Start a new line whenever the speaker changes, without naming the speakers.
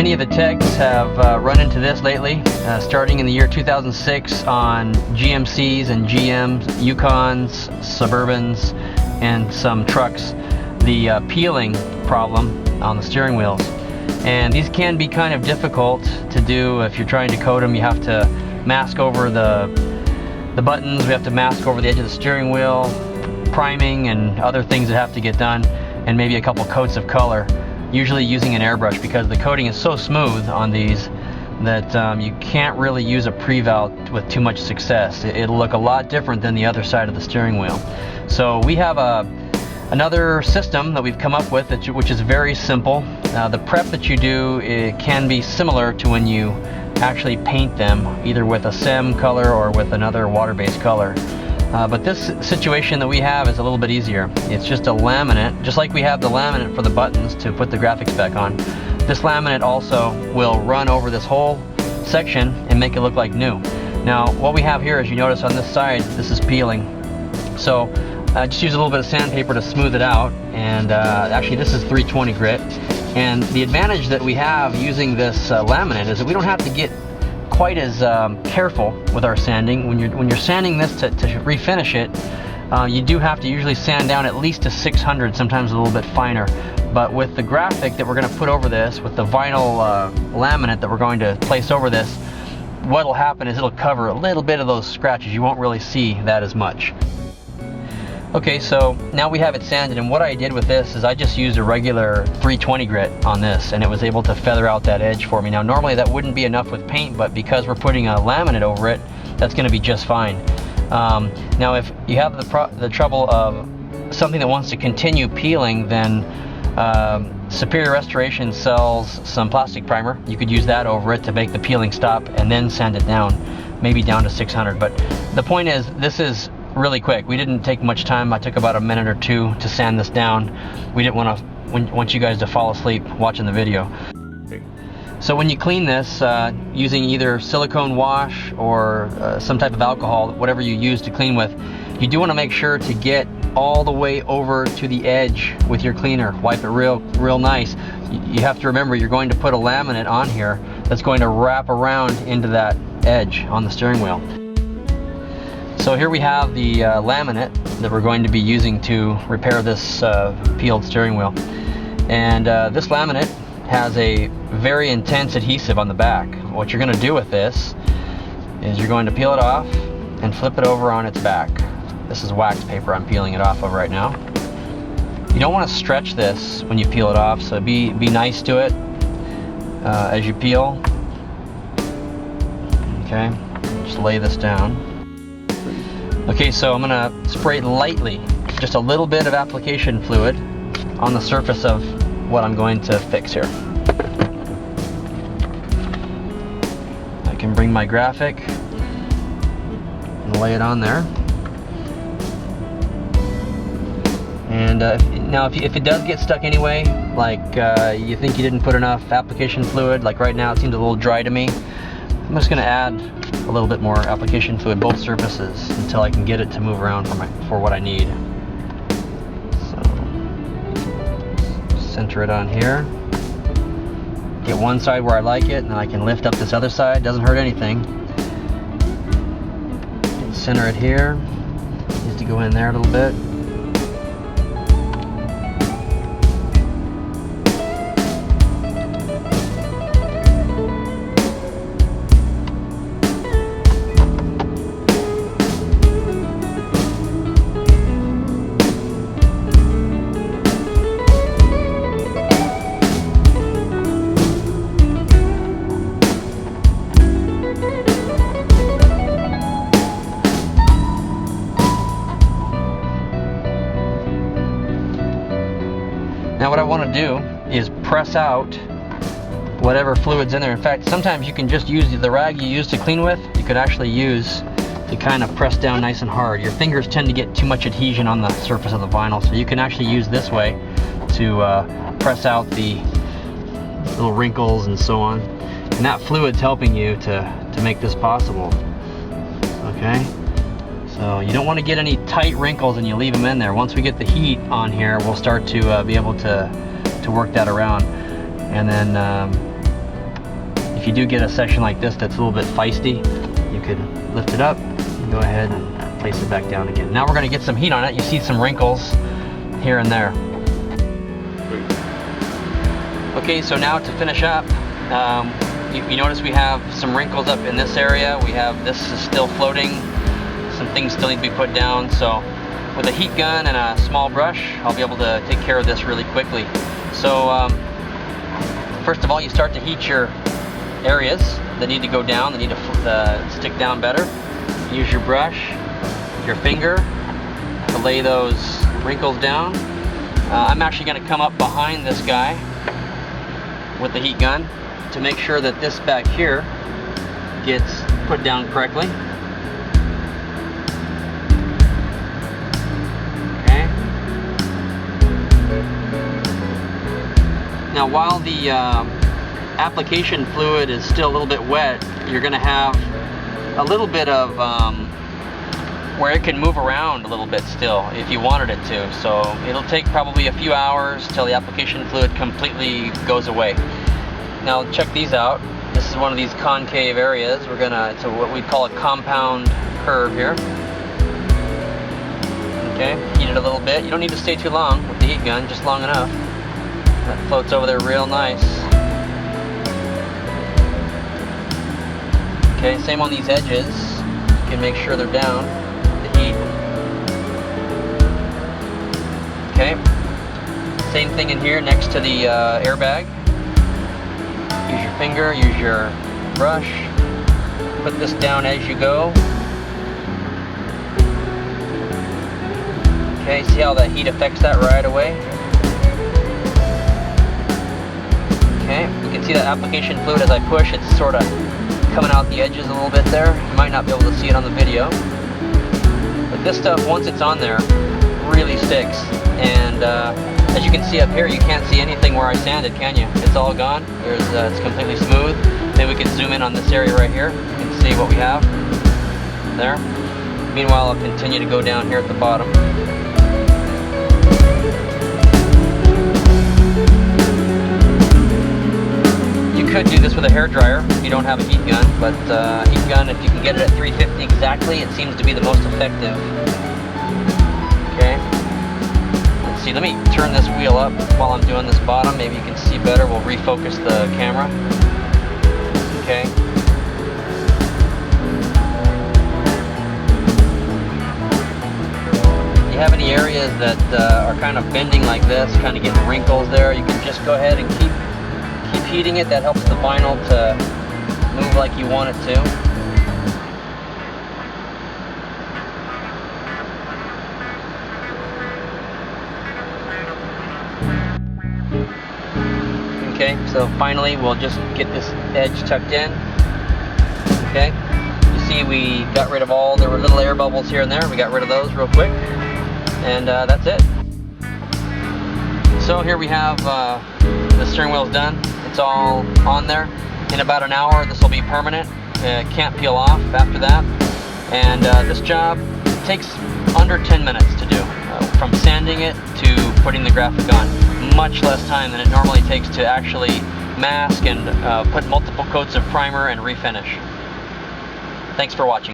Many of the techs have run into this lately, starting in the year 2006 on GMCs and GMs, Yukons, Suburbans, and some trucks, the peeling problem on the steering wheels. And these can be kind of difficult to do. If you're trying to coat them, you have to mask over the buttons, we have to mask over the edge of the steering wheel, priming and other things that have to get done, and maybe a couple coats of color, usually using an airbrush, because the coating is so smooth on these that you can't really use a pre-val with too much success. It'll look a lot different than the other side of the steering wheel. So we have another system that we've come up with, which is very simple. The prep that you do, it can be similar to when you actually paint them, either with a SEM color or with another water-based color. But this situation that we have is a little bit easier. It's just a laminate, just like we have the laminate for the buttons to put the graphics back on. This laminate also will run over this whole section and make it look like new. Now, what we have here, as you notice on this side, this is peeling. So just use a little bit of sandpaper to smooth it out, and actually this is 320 grit. And the advantage that we have using this laminate is that we don't have to get quite as careful with our sanding. When you're sanding this to refinish it, you do have to usually sand down at least to 600, sometimes a little bit finer. But with the graphic that we're going to put over this, with the vinyl laminate that we're going to place over this, what will happen is it'll cover a little bit of those scratches. You won't really see that as much. Okay, so now we have it sanded, and what I did with this is I just used a regular 320 grit on this, and it was able to feather out that edge for me. Now normally that wouldn't be enough with paint, but because we're putting a laminate over it, that's going to be just fine. Now if you have the trouble of something that wants to continue peeling, then Superior Restoration sells some plastic primer. You could use that over it to make the peeling stop and then sand it down, maybe down to 600. But the point is, this is really quick. We didn't take much time. I took about a minute or two to sand this down. We didn't want you guys to fall asleep watching the video. So when you clean this using either silicone wash or some type of alcohol, whatever you use to clean with, you do want to make sure to get all the way over to the edge with your cleaner. Wipe it real nice. You have to remember, you're going to put a laminate on here that's going to wrap around into that edge on the steering wheel. So here we have the laminate that we're going to be using to repair this peeled steering wheel. And this laminate has a very intense adhesive on the back. What you're going to do with this is you're going to peel it off and flip it over on its back. This is wax paper I'm peeling it off of right now. You don't want to stretch this when you peel it off, so be nice to it as you peel. Okay, just lay this down. Okay, so I'm gonna spray lightly, just a little bit of application fluid on the surface of what I'm going to fix here. I can bring my graphic and lay it on there. And now if it does get stuck anyway, like you think you didn't put enough application fluid, like right now it seems a little dry to me, I'm just gonna add a little bit more application fluid, both surfaces, until I can get it to move around for what I need. So center it on here. Get one side where I like it, and then I can lift up this other side. Doesn't hurt anything. Center it here. Needs to go in there a little bit. Now what I want to do is press out whatever fluid's in there. In fact, sometimes you can just use the rag you use to clean with, you could actually use to kind of press down nice and hard. Your fingers tend to get too much adhesion on the surface of the vinyl, so you can actually use this way to press out the little wrinkles and so on. And that fluid's helping you to make this possible. Okay? So you don't want to get any tight wrinkles and you leave them in there. Once we get the heat on here, we'll start to be able to work that around. And then if you do get a section like this that's a little bit feisty, you could lift it up and go ahead and place it back down again. Now we're going to get some heat on it. You see some wrinkles here and there. Okay, so now to finish up, you notice we have some wrinkles up in this area. We have, this is still floating. Some things still need to be put down. So with a heat gun and a small brush, I'll be able to take care of this really quickly. So first of all, you start to heat your areas that need to go down, that need to stick down better. Use your brush, your finger to lay those wrinkles down. I'm actually going to come up behind this guy with the heat gun to make sure that this back here gets put down correctly. Okay. Now while the application fluid is still a little bit wet, you're going to have a little bit of where it can move around a little bit still if you wanted it to. So it'll take probably a few hours till the application fluid completely goes away. Now check these out. This is one of these concave areas. We're gonna, it's what we call a compound curve here. Okay, heat it a little bit. You don't need to stay too long with the heat gun, just long enough. That floats over there real nice. Okay, same on these edges. You can make sure they're down. The heat. Okay. Same thing in here next to the airbag. Use your finger, use your brush. Put this down as you go. Okay, see how the heat affects that right away? Okay, you can see that application fluid as I push, it's sort of coming out the edges a little bit there. You might not be able to see it on the video. But this stuff, once it's on there, really sticks. And as you can see up here, you can't see anything where I sanded, can you? It's all gone. It's completely smooth. Maybe we can zoom in on this area right here. You can see what we have there. Meanwhile, I'll continue to go down here at the bottom. You could do this with a hairdryer if you don't have a heat gun, but heat gun, if you can get it at 350 exactly, it seems to be the most effective. Okay. Let's see, let me turn this wheel up while I'm doing this bottom. Maybe you can see better. We'll refocus the camera. Okay. If you have any areas that are kind of bending like this, kind of getting wrinkles there, you can just go ahead and keep heating it. That helps the vinyl to move like you want it to. Okay, so finally we'll just get this edge tucked in. Okay, you see we got rid of all, there were little air bubbles here and there. We got rid of those real quick, and that's it. So here we have the steering wheel's done. It's all on there. In about an hour, this will be permanent. It can't peel off after that. And this job takes under 10 minutes to do, from sanding it to putting the graphic on. Much less time than it normally takes to actually mask and put multiple coats of primer and refinish. Thanks for watching.